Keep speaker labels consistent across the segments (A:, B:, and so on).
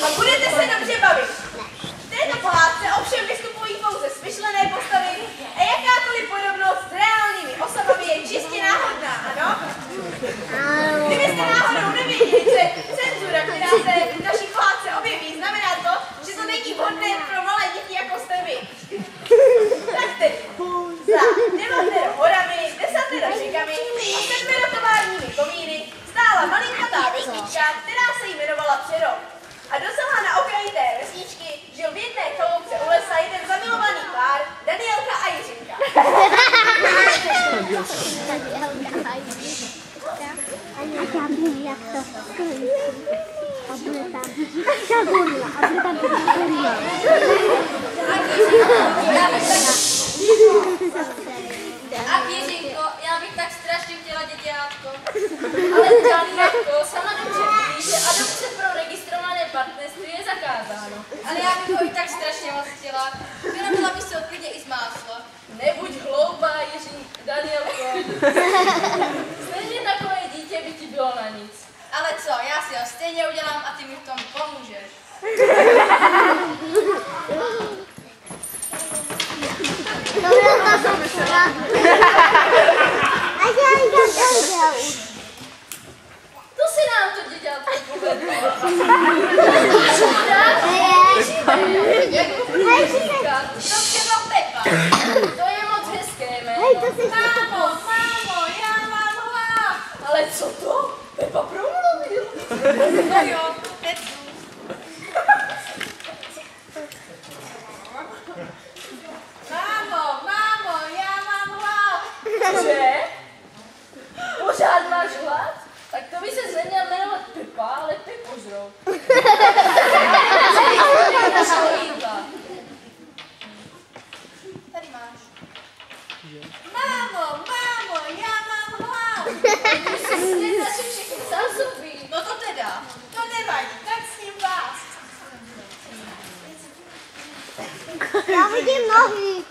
A: A budete se dobře bavit. V této pohádce ovšem vystupují pouze smyšlené postavy a jakákoliv podobnost s reálnými osobami je čistě náhodná, ano? Kdybyste náhodou nevěděli, že cenzura, která se v naší pohádce objeví, znamená to, že to není vhodné pro malé děti, jako jste vy. Tak tedy, za 9 horami, 10 řekami a 7 továrními komíny stála malinkatá vesnička, která se jmenovala Přero. A docela na okraji té vesničky žil v jedné chaloupce u lesa jeden zamilovaný pár, Danielka a Jiřinka.
B: A já vím, jak to stojí. A bude tam ta gorila. A bude tam ta gorila.
C: A Jiřinko, já bych tak strašně chtěla děťátko. Ale Danielko, sama dobře ví, že adopce pro registrované partnerství je zakázáno. Ale já bych ho i tak strašně moc chtěla. Vyrobila bych se klidně i z másla. Nebuď hloupá, Danielko. Stejně takové dítě by ti bylo na nic. Ale co, já si ho stejně udělám a ty mi v tom pomůžeš. To se nám to děťátko povedlo. To třeba Pepa. To je moc hezké jméno. Mámo, já mám hlad. Ale co to? Pepa promluvil. No jo, Petru. Mámo, já mám hlad. Cože? Pořád máš hlad? Tak to by se neměl jmenovat Pepa, ale Pepožrou. Tady máš. Mámo, já mám hlad. Ty jsi snědla všechny zásoby. No to teda. To nevadí, tak s ním vás.
B: Já vidím nohy.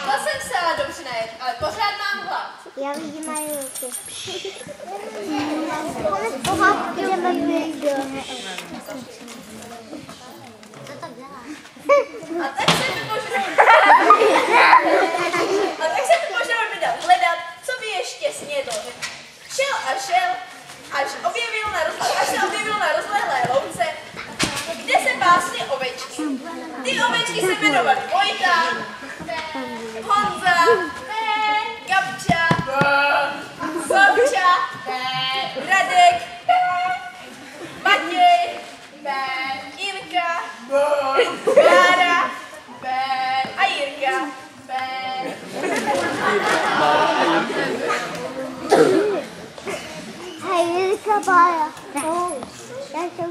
C: To jsem se ale dobře najet, ale pořád mám hlad.
B: Já vidím mají ruky. Ale pohádky jdeme do. Co to dělá?
C: A tak se mi možná vydal hledat, co by ještě snědl. Šel, až se objevil na rozlehlé louce, kde se pásly ovečky. Ty ovečky se jmenovaly Vojta, Honza, Gabča, Sobča, Radek, Matěj, Ilka, Bára a Jirka.
B: Hej, Jirka, Bára. Já jsem...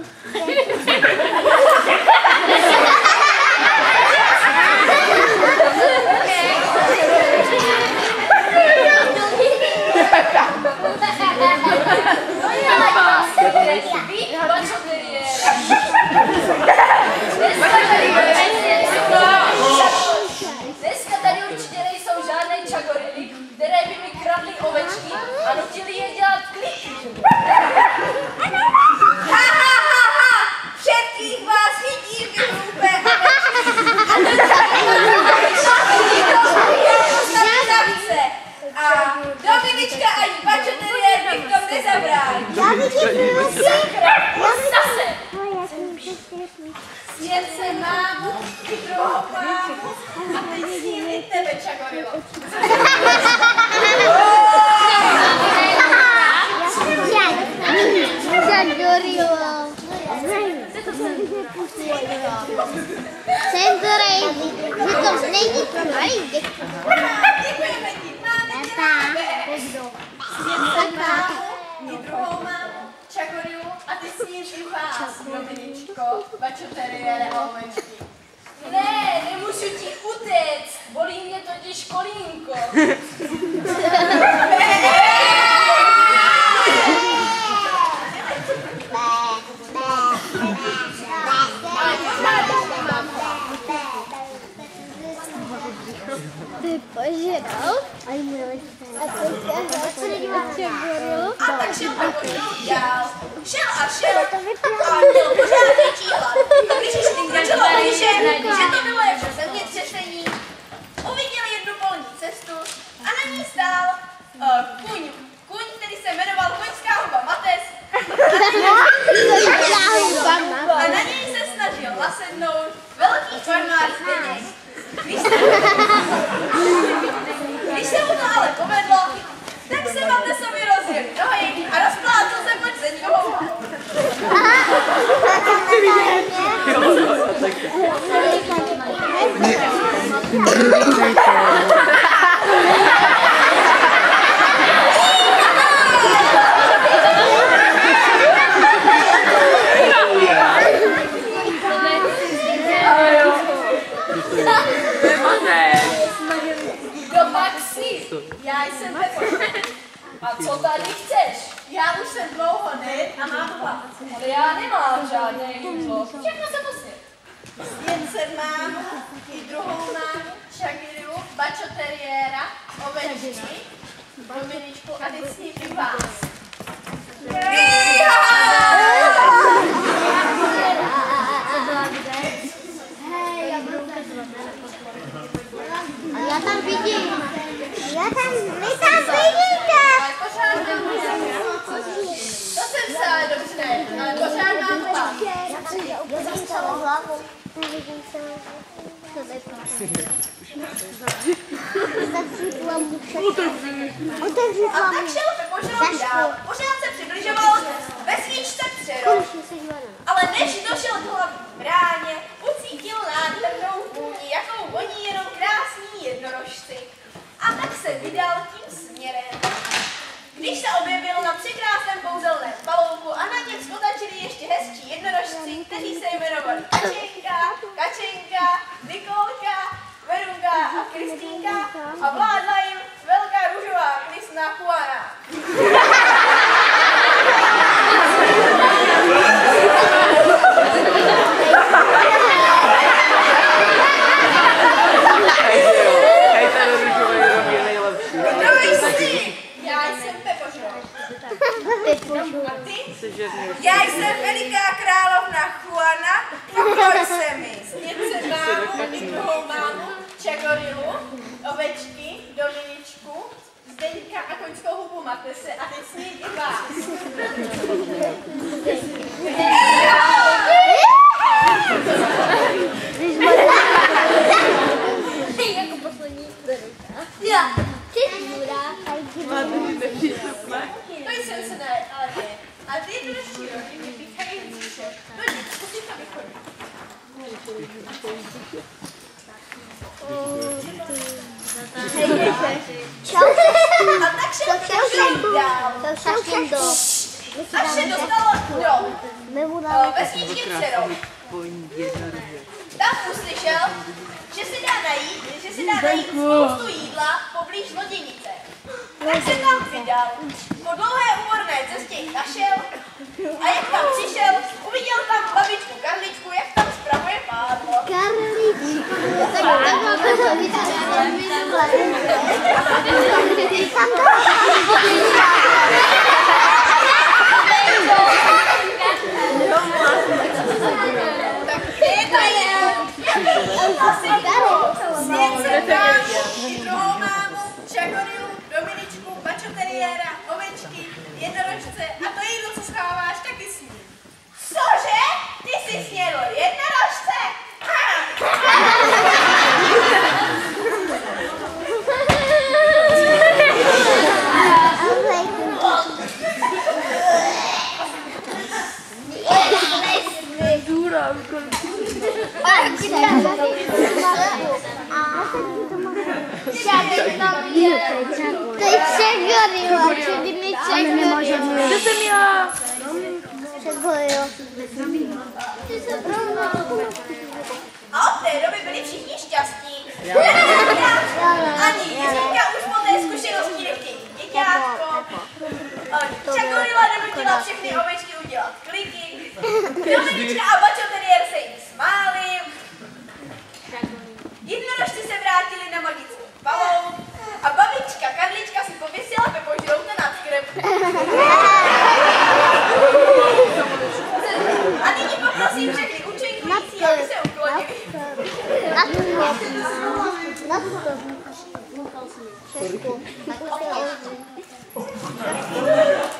C: Dneska tady určitě nejsou žádné čagorily, které by mi kradly ovečky a nutily je dělat kliky. Všetkých vás chytím, vy hlupé ovečky. A Dominička ani pačoteriér bych v tom nezabrání.
B: Já vidím ruky.
C: Zase. Svět se mámu, druhou mámu a teď s ním i tebe, čagorilo.
B: Cenzurej, že to není pro malý děti.
C: Děkujeme ti, máme tě rád. Svět se mámu, i druhou mámu, čagorilu a ty s ním i vás, Dominičko, pačoteriére a ovečky. Ne, nemůžu ti utéct, bolí mě totiž kolínko. Ale pořád mám hlad.
A: A tak šel Pekošrou dál. Šel a šel a měl pořád větší hlad. A když už pokročilo blíže, že to bylo jako zemětřesení, uviděl jednu polní cestu a na ní stál kuň, který se jmenoval Koňská huba Mates. A na něj se snažil nasednout velký farmář Zdeněk. Když se mu to ale povedlo, tak se Matesovi rozjeli nohy a rozplácel se pod Zdeňkovou hlavou. Já jsem Pekošrou.
C: A co tady chceš?
A: Já už jsem dlouho nejed a mám hlad.
C: Ale já nemám žádné jídlo. Všechno se posně.
A: Jen mám i druhou mámu, Čagiru, bačoteriéra, ovečky, Dominičku a teď s ním i vás.
B: Já tam vidím. Vy tam vidíte.
A: To jsem se ale dobře, ale pořád mám hlad.
B: Já jsem celou hlavu. Nevidím celou hlavu. Otevři
A: A tak šel Pekošrou dál, pořád se přibližoval vesničce Přerov. Ale než došel k hlavní bráně, ucítil nádhernou vůni, jakou voní jenom krásní jednorožci. A tak se vydal tím směrem. Když se objevil na překrásném kouzelném palouku a na něm skotačili ještě hezčí jednorožci, kteří se jmenovali Kačenka, Nikolka, Verunka a Kristýnka a vládla jim velká růžová knysna Juana. Já jsem Pekošrou. A ty? Já jsem veliká královna Juana, pokoj se mi. Snědce mámu, i druhou mámu, Čagorilu, ovečky, Dominičku, Zdeňka a Koňskou hubu Matese a teď s ním i vás.
B: Jako poslední já.
A: To jsem se ne, ale ne. A ty jednodušší roky mi píchají hříše. No nic, zkusím to vychodit. A tak šel Pekošrou dál. Až se dostalo do vesničky Přerov. Tam uslyšel, že se dá najít spoustu jídla poblíž loděnice. Tak se tam vydal, po dlouhé úporné cestě ji našel a jak tam přišel, uviděl tam babičku Karličku, jak tam spravuje pádlo. Tak je to Snědce mámu, i druhou mámu, Čagorilu, Dominičku, bačoteriéra, ovečky, jednorožce a to jídlo, co schováváš, taky sní. Cože? Ty jsi snědl jednorožce?
B: To je Čagorila, Čagorila.
C: To jsem já.
B: Čagorila.
A: A od té doby byli všichni šťastní. Ani Jiřinka už po té zkušenosti nechtějí děťátko. Čagorila donutila všechny ovečky udělat kliky. Dominička a bačoteriér se jim smáli. Jednorožci se vrátili na magickou palouk a babička Karlička si jim řekli účinkující, aby se uklonili.
B: Na to.